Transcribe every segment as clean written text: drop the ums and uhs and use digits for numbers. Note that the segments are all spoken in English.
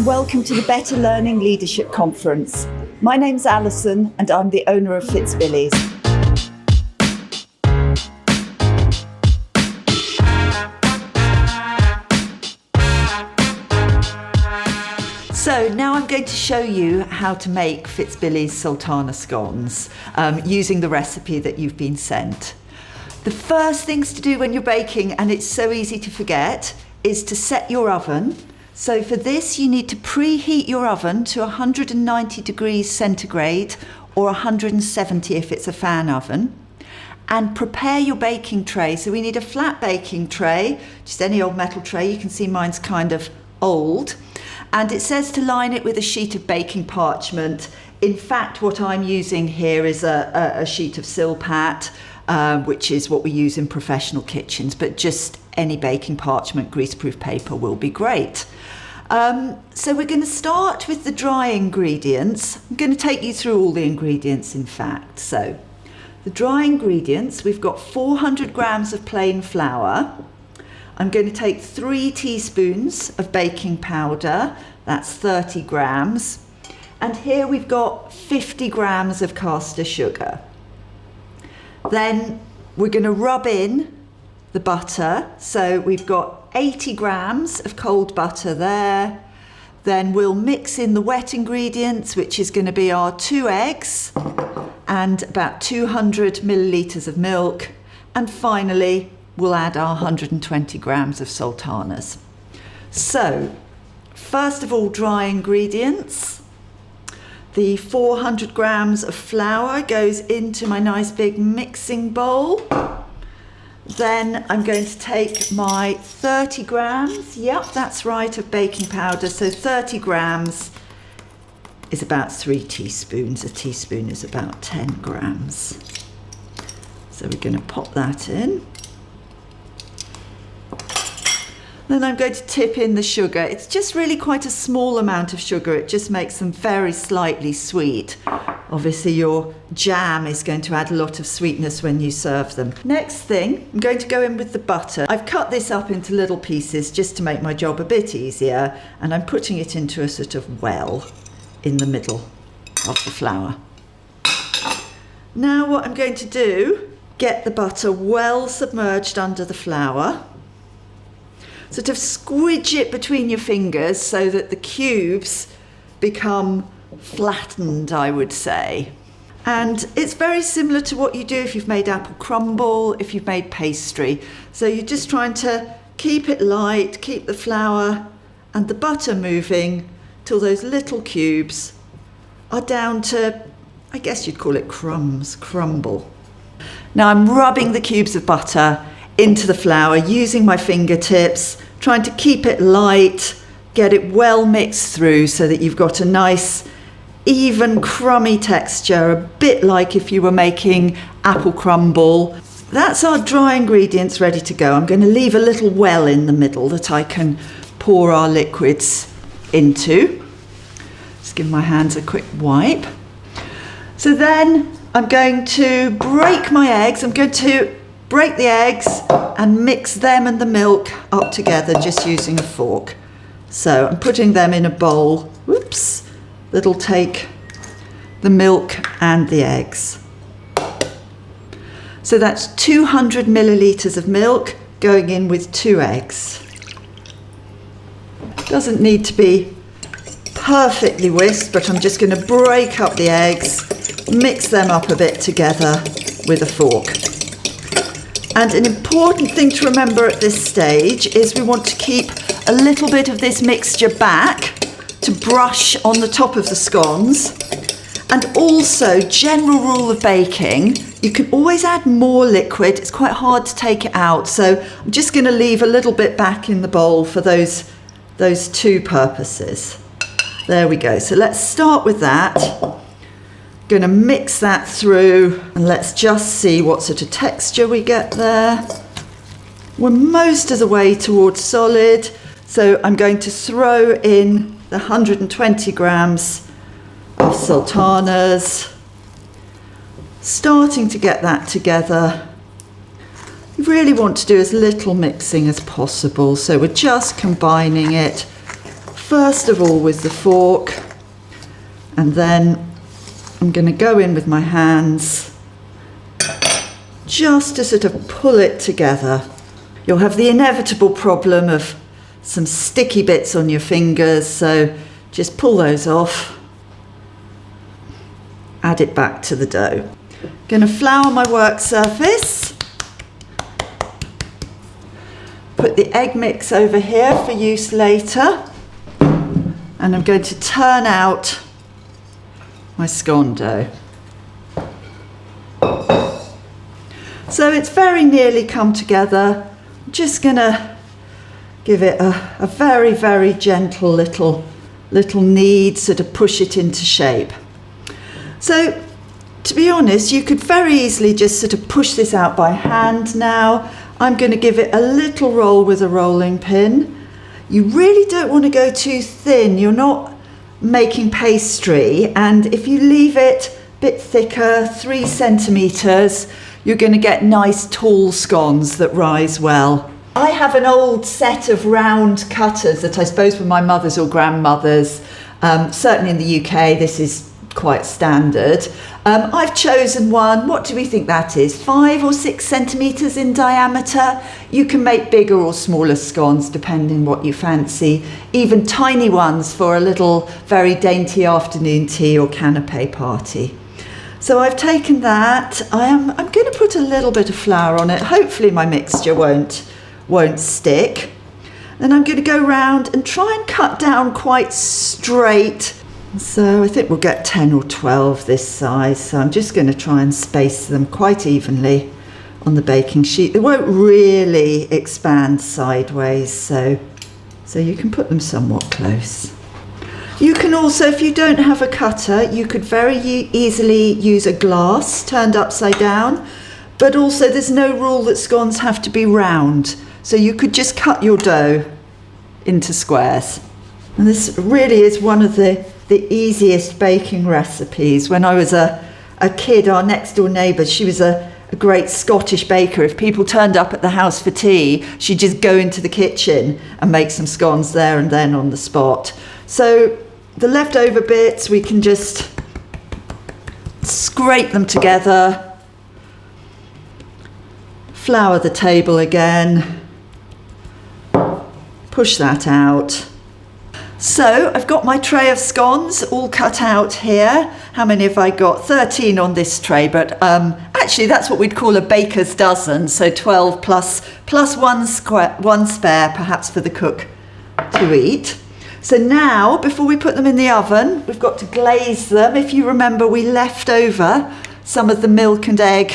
and welcome to the Better Learning Leadership Conference. My name's Alison and I'm the owner of Fitzbillies. So now I'm going to show you how to make Fitzbillies sultana scones using the recipe that you've been sent. The first things to do when you're baking, and it's so easy to forget, is to set your oven. So for this you need to preheat your oven to 190 degrees centigrade or 170 if it's a fan oven. And prepare your baking tray. So we need a flat baking tray, just any old metal tray. You can see mine's kind of old. And it says to line it with a sheet of baking parchment. In fact, what I'm using here is a sheet of silpat, which is what we use in professional kitchens, but just any baking parchment, greaseproof paper will be great. So we're going to start with the dry ingredients. I'm going to take you through all the ingredients, in fact. So the dry ingredients, we've got 400 grams of plain flour. I'm going to take 3 teaspoons of baking powder, that's 30 grams. And here we've got 50 grams of caster sugar. Then we're going to rub in the butter. So we've got 80 grams of cold butter there. Then we'll mix in the wet ingredients, which is going to be our 2 eggs and about 200 millilitres of milk. And finally, we'll add our 120 grams of sultanas. So, first of all, dry ingredients. The 400 grams of flour goes into my nice big mixing bowl. Then I'm going to take my 30 grams, yep, that's right, of baking powder. So 30 grams is about 3 teaspoons. A teaspoon is about 10 grams. So we're going to pop that in. Then I'm going to tip in the sugar. It's just really quite a small amount of sugar. It just makes them very slightly sweet. Obviously your jam is going to add a lot of sweetness when you serve them. Next thing, I'm going to go in with the butter. I've cut this up into little pieces just to make my job a bit easier, and I'm putting it into a sort of well in the middle of the flour. Now what I'm going to do, get the butter well submerged under the flour. Sort of squidge it between your fingers so that the cubes become flattened, I would say. And it's very similar to what you do if you've made apple crumble, if you've made pastry. So you're just trying to keep it light, keep the flour and the butter moving till those little cubes are down to, I guess you'd call it crumbs, crumble. Now I'm rubbing the cubes of butter into the flour using my fingertips, trying to keep it light, get it well mixed through so that you've got a nice even crummy texture, a bit like if you were making apple crumble. That's our dry ingredients ready to go. I'm going to leave a little well in the middle that I can pour our liquids into. Just give my hands a quick wipe. So then I'm going to break my eggs. I'm going to break the eggs and mix them and the milk up together just using a fork. So I'm putting them in a bowl, whoops, that'll take the milk and the eggs. So that's 200 millilitres of milk going in with 2 eggs. Doesn't need to be perfectly whisked, but I'm just going to break up the eggs, mix them up a bit together with a fork. And an important thing to remember at this stage is we want to keep a little bit of this mixture back to brush on the top of the scones. And also, general rule of baking, you can always add more liquid. It's quite hard to take it out. So I'm just going to leave a little bit back in the bowl for those 2 purposes. There we go. So let's start with that. Going to mix that through and let's just see what sort of texture we get there. We're most of the way towards solid, so I'm going to throw in the 120 grams of sultanas, starting to get that together. You really want to do as little mixing as possible, so we're just combining it first of all with the fork, and then I'm going to go in with my hands just to sort of pull it together. You'll have the inevitable problem of some sticky bits on your fingers, so just pull those off. Add it back to the dough. Going to flour my work surface. Put the egg mix over here for use later. And I'm going to turn out my scone dough. So it's very nearly come together. I'm just going to give it a very, very gentle little knead, sort of push it into shape. So to be honest, you could very easily just sort of push this out by hand now. I'm going to give it a little roll with a rolling pin. You really don't want to go too thin. You're not making pastry, and if you leave it a bit thicker, 3 centimetres, you're going to get nice tall scones that rise well. I have an old set of round cutters that I suppose were my mother's or grandmother's. Certainly in the UK this is quite standard. I've chosen one, what do we think that is, 5 or 6 centimetres in diameter. You can make bigger or smaller scones depending what you fancy, even tiny ones for a little very dainty afternoon tea or canapé party. So I've taken that. I'm going to put a little bit of flour on it. Hopefully my mixture won't stick. Then I'm going to go round and try and cut down quite straight. So I think we'll get 10 or 12 this size. So I'm just going to try and space them quite evenly on the baking sheet. They won't really expand sideways, so you can put them somewhat close. You can also, if you don't have a cutter, you could very easily use a glass turned upside down, but also there's no rule that scones have to be round. So you could just cut your dough into squares. And this really is one of the easiest baking recipes. When I was a kid, our next door neighbour, she was a great Scottish baker. If people turned up at the house for tea, she'd just go into the kitchen and make some scones there and then on the spot. So the leftover bits, we can just scrape them together, flour the table again, push that out. So I've got my tray of scones all cut out here. How many have I got? 13 on this tray, but actually that's what we'd call a baker's dozen, so 12 plus one spare perhaps for the cook to eat. So now, before we put them in the oven, we've got to glaze them. If you remember, we left over some of the milk and egg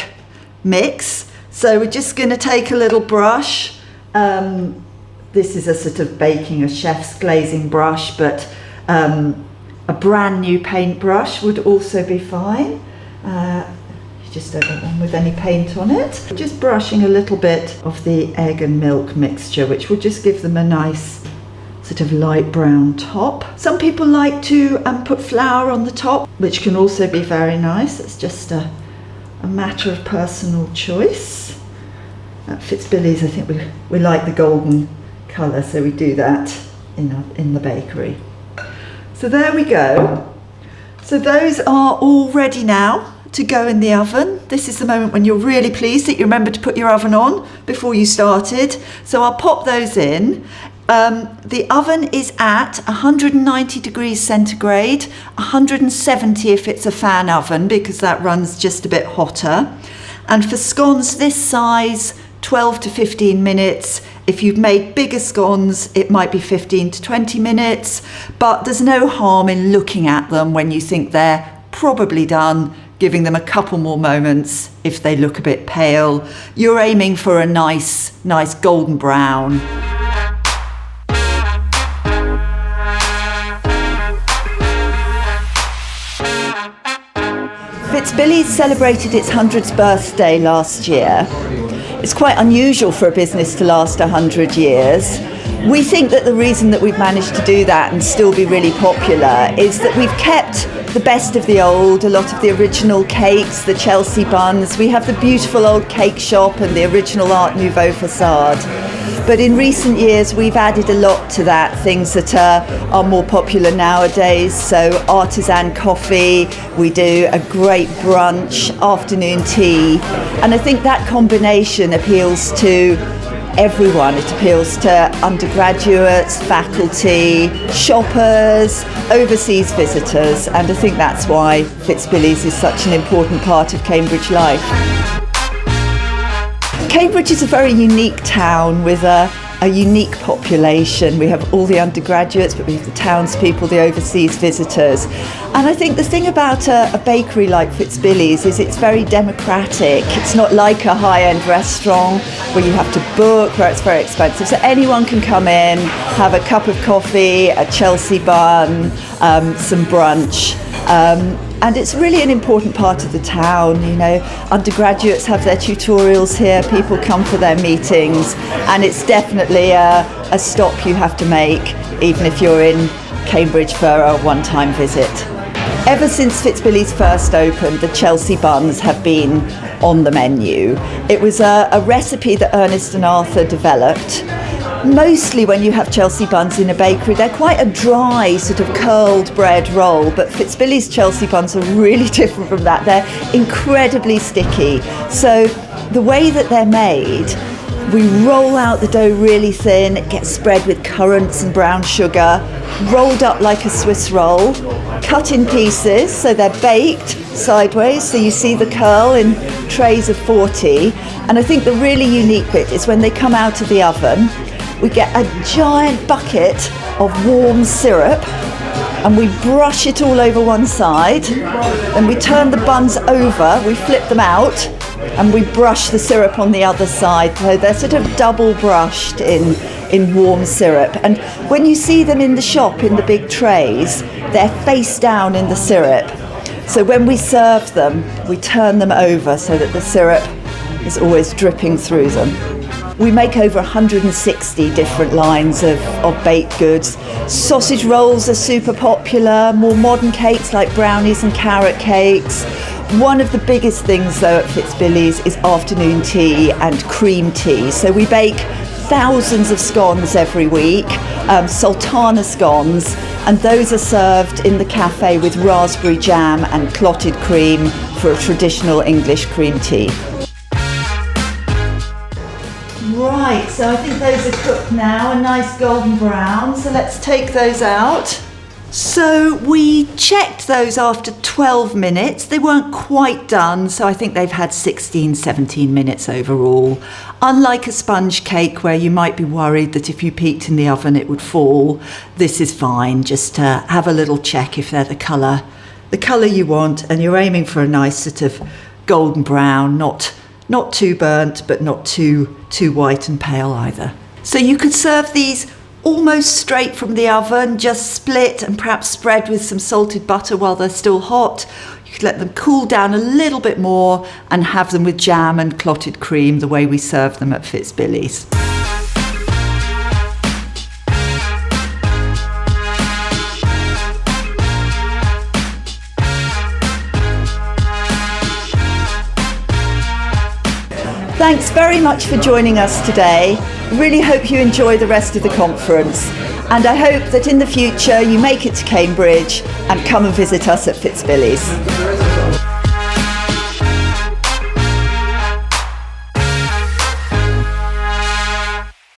mix. So we're just going to take a little brush. This is a sort of a chef's glazing brush, but a brand new paintbrush would also be fine. You just don't want one with any paint on it. Just brushing a little bit of the egg and milk mixture, which will just give them a nice sort of light brown top. Some people like to put flour on the top, which can also be very nice. It's just a matter of personal choice. At Fitzbillies, I think we like the golden colour, so we do that in the bakery. So there we go. So those are all ready now to go in the oven. This is the moment when you're really pleased that you remembered to put your oven on before you started. So I'll pop those in. The oven is at 190 degrees centigrade, 170 if it's a fan oven, because that runs just a bit hotter. And for scones this size, 12 to 15 minutes. If you've made bigger scones, it might be 15 to 20 minutes, but there's no harm in looking at them when you think they're probably done, giving them a couple more moments if they look a bit pale. You're aiming for a nice golden brown. Fitzbillies celebrated its 100th birthday last year. It's quite unusual for a business to last 100 years. We think that the reason that we've managed to do that and still be really popular is that we've kept the best of the old, a lot of the original cakes, the Chelsea buns. We have the beautiful old cake shop and the original Art Nouveau facade. But in recent years, we've added a lot to that, things that are more popular nowadays. So artisan coffee, we do a great brunch, afternoon tea. And I think that combination appeals to everyone. It appeals to undergraduates, faculty, shoppers, overseas visitors, and I think that's why Fitzbillies is such an important part of Cambridge life. Cambridge is a very unique town with a unique population. We have all the undergraduates, but we have the townspeople, the overseas visitors. And I think the thing about a bakery like Fitzbillies is it's very democratic. It's not like a high-end restaurant where you have to book, where it's very expensive. So anyone can come in, have a cup of coffee, a Chelsea bun, some brunch. And it's really an important part of the town, you know. Undergraduates have their tutorials here, people come for their meetings, and it's definitely a stop you have to make, even if you're in Cambridge for a one-time visit. Ever since Fitzbillies first opened, the Chelsea buns have been on the menu. It was a recipe that Ernest and Arthur developed. Mostly when you have Chelsea buns in a bakery, they're quite a dry sort of curled bread roll, but Fitzbillies Chelsea buns are really different from that. They're incredibly sticky. So the way that they're made, we roll out the dough really thin, it gets spread with currants and brown sugar, rolled up like a Swiss roll, cut in pieces, so they're baked sideways, so you see the curl in trays of 40. And I think the really unique bit is when they come out of the oven, we get a giant bucket of warm syrup and we brush it all over one side. Then we turn the buns over, we flip them out, and we brush the syrup on the other side. So they're sort of double brushed in warm syrup. And when you see them in the shop in the big trays, they're face down in the syrup. So when we serve them, we turn them over so that the syrup is always dripping through them. We make over 160 different lines of baked goods. Sausage rolls are super popular, more modern cakes like brownies and carrot cakes. One of the biggest things though at Fitzbillies is afternoon tea and cream tea. So we bake thousands of scones every week, sultana scones, and those are served in the café with raspberry jam and clotted cream for a traditional English cream tea. Right, so I think those are cooked now, a nice golden brown, so let's take those out. So we checked those after 12 minutes. They weren't quite done, so I think they've had 16, 17 minutes overall. Unlike a sponge cake where you might be worried that if you peeked in the oven it would fall, this is fine. Just have a little check if they're the colour you want, and you're aiming for a nice sort of golden brown, not too burnt, but not too white and pale either. So you could serve these almost straight from the oven, just split and perhaps spread with some salted butter while they're still hot. You could let them cool down a little bit more and have them with jam and clotted cream the way we serve them at Fitzbillies. Thanks very much for joining us today. Really hope you enjoy the rest of the conference, and I hope that in the future you make it to Cambridge and come and visit us at Fitzbillies.